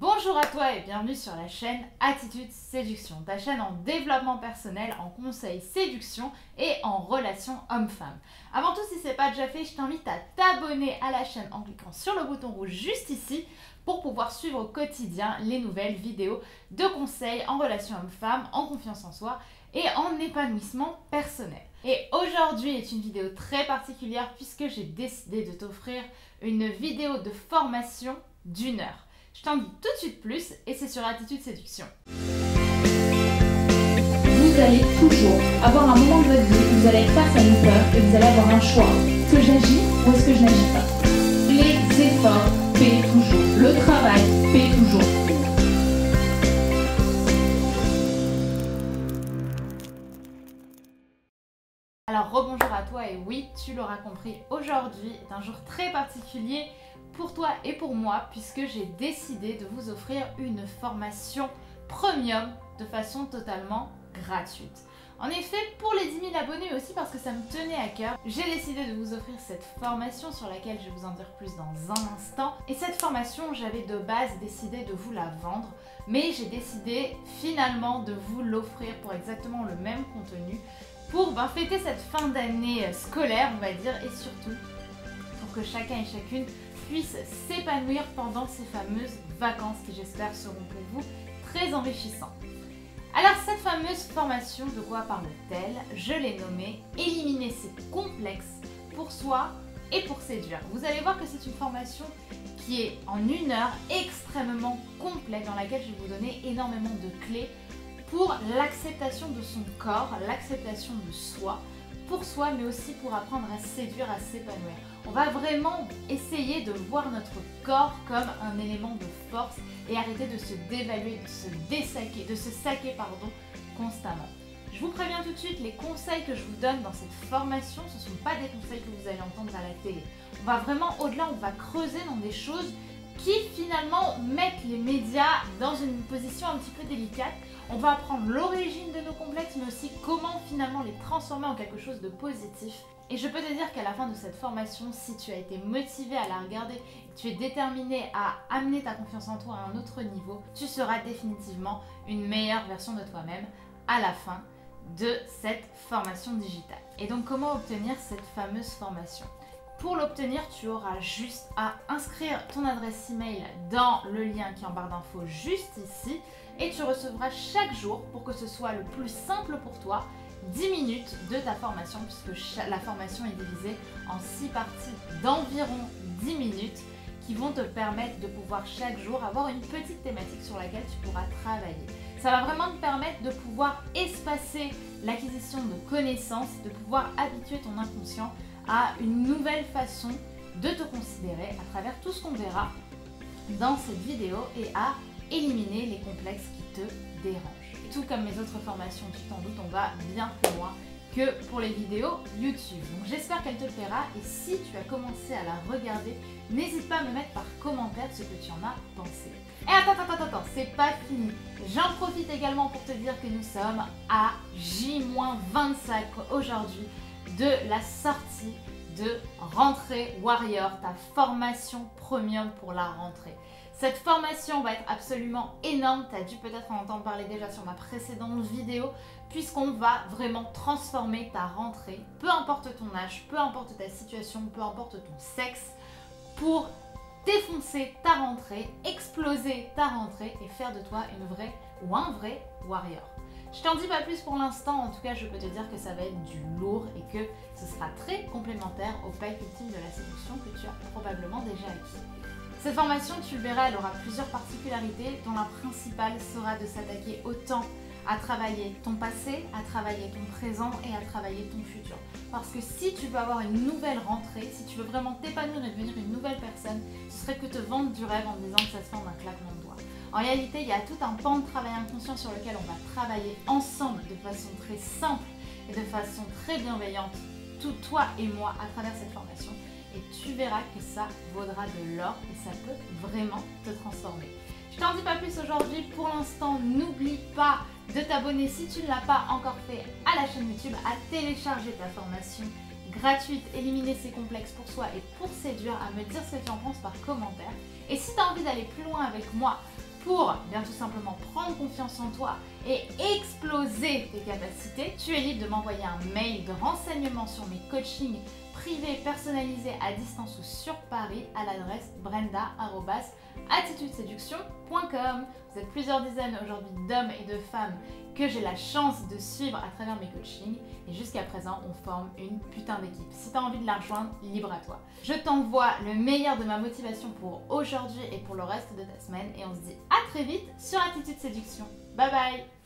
Bonjour à toi et bienvenue sur la chaîne Attitude Séduction, ta chaîne en développement personnel, en conseil séduction et en relation homme-femme. Avant tout, si ce n'est pas déjà fait, je t'invite à t'abonner à la chaîne en cliquant sur le bouton rouge juste ici pour pouvoir suivre au quotidien les nouvelles vidéos de conseils en relation homme-femme, en confiance en soi et en épanouissement personnel. Et aujourd'hui est une vidéo très particulière puisque j'ai décidé de t'offrir une vidéo de formation d'1 heure. Je t'en dis tout de suite plus et c'est sur Attitude Séduction. Vous allez toujours avoir un moment de votre vie où vous allez être face à une peur et vous allez avoir un choix. Est-ce que j'agis ou est-ce que je n'agis pas? Les efforts paient toujours. Le travail paie toujours. Alors rebonjour à toi et oui, tu l'auras compris, aujourd'hui est un jour très particulier pour toi et pour moi puisque j'ai décidé de vous offrir une formation premium de façon totalement gratuite. En effet, pour les 10 000 abonnés aussi parce que ça me tenait à cœur, j'ai décidé de vous offrir cette formation sur laquelle je vais vous en dire plus dans un instant. Et cette formation, j'avais de base décidé de vous la vendre, mais j'ai décidé finalement de vous l'offrir pour exactement le même contenu pour fêter cette fin d'année scolaire, on va dire, et surtout pour que chacun et chacune puisse s'épanouir pendant ces fameuses vacances qui, j'espère, seront pour vous très enrichissantes. Alors, cette fameuse formation, de quoi parle-t-elle? Je l'ai nommée « Éliminer ses complexes pour soi et pour séduire ». Vous allez voir que c'est une formation qui est en 1 heure extrêmement complète dans laquelle je vais vous donner énormément de clés pour l'acceptation de son corps, l'acceptation de soi, pour soi, mais aussi pour apprendre à séduire, à s'épanouir. On va vraiment essayer de voir notre corps comme un élément de force et arrêter de se dévaluer, de se saquer constamment. Je vous préviens tout de suite, les conseils que je vous donne dans cette formation, ce ne sont pas des conseils que vous allez entendre à la télé. On va vraiment au-delà, on va creuser dans des choses qui finalement mettent les médias dans une position un petit peu délicate. On va apprendre l'origine de nos complexes, mais aussi comment finalement les transformer en quelque chose de positif. Et je peux te dire qu'à la fin de cette formation, si tu as été motivé à la regarder et que tu es déterminé à amener ta confiance en toi à un autre niveau, tu seras définitivement une meilleure version de toi-même à la fin de cette formation digitale. Et donc, comment obtenir cette fameuse formation ? Pour l'obtenir, tu auras juste à inscrire ton adresse email dans le lien qui est en barre d'infos juste ici et tu recevras chaque jour, pour que ce soit le plus simple pour toi, 10 minutes de ta formation puisque la formation est divisée en 6 parties d'environ 10 minutes qui vont te permettre de pouvoir chaque jour avoir une petite thématique sur laquelle tu pourras travailler. Ça va vraiment te permettre de pouvoir espacer l'acquisition de connaissances, de pouvoir habituer ton inconscient à une nouvelle façon de te considérer à travers tout ce qu'on verra dans cette vidéo et à éliminer les complexes qui te dérangent. Et tout comme mes autres formations, tu t'en doutes, on va bien plus loin que pour les vidéos YouTube. Donc j'espère qu'elle te plaira et si tu as commencé à la regarder, n'hésite pas à me mettre par commentaire ce que tu en as pensé. Et attends, c'est pas fini. J'en profite également pour te dire que nous sommes à J-25 aujourd'hui de la sortie de Rentrée Warrior, ta formation premium pour la rentrée. Cette formation va être absolument énorme, tu as dû peut-être en entendre parler déjà sur ma précédente vidéo, puisqu'on va vraiment transformer ta rentrée, peu importe ton âge, peu importe ta situation, peu importe ton sexe, pour défoncer ta rentrée, exploser ta rentrée et faire de toi une vraie ou un vrai warrior. Je t'en dis pas plus pour l'instant, en tout cas je peux te dire que ça va être du lourd et que ce sera très complémentaire au pack ultime de la séduction que tu as probablement déjà acquis. Cette formation, tu le verras, elle aura plusieurs particularités dont la principale sera de s'attaquer autant à travailler ton passé, à travailler ton présent et à travailler ton futur. Parce que si tu veux avoir une nouvelle rentrée, si tu veux vraiment t'épanouir et devenir une nouvelle personne, ce serait que te vendre du rêve en disant que ça se fait en un claquement de doigts. En réalité, il y a tout un pan de travail inconscient sur lequel on va travailler ensemble de façon très simple et de façon très bienveillante, toi et moi, à travers cette formation. Et tu verras que ça vaudra de l'or et ça peut vraiment te transformer. Je t'en dis pas plus aujourd'hui. Pour l'instant, n'oublie pas de t'abonner si tu ne l'as pas encore fait à la chaîne YouTube, à télécharger ta formation gratuite, éliminer ses complexes pour soi et pour séduire, à me dire ce que tu en penses par commentaire. Et si tu as envie d'aller plus loin avec moi pour bien tout simplement prendre confiance en toi et exploser tes capacités, tu es libre de m'envoyer un mail de renseignement sur mes coachings privés personnalisés à distance ou sur Paris à l'adresse brenda@attitudeseduction.com. Vous êtes plusieurs dizaines aujourd'hui d'hommes et de femmes que j'ai la chance de suivre à travers mes coachings et jusqu'à présent on forme une putain d'équipe. Si tu as envie de la rejoindre, libre à toi. Je t'envoie le meilleur de ma motivation pour aujourd'hui et pour le reste de ta semaine et on se dit à très vite sur Attitude Séduction. Bye bye.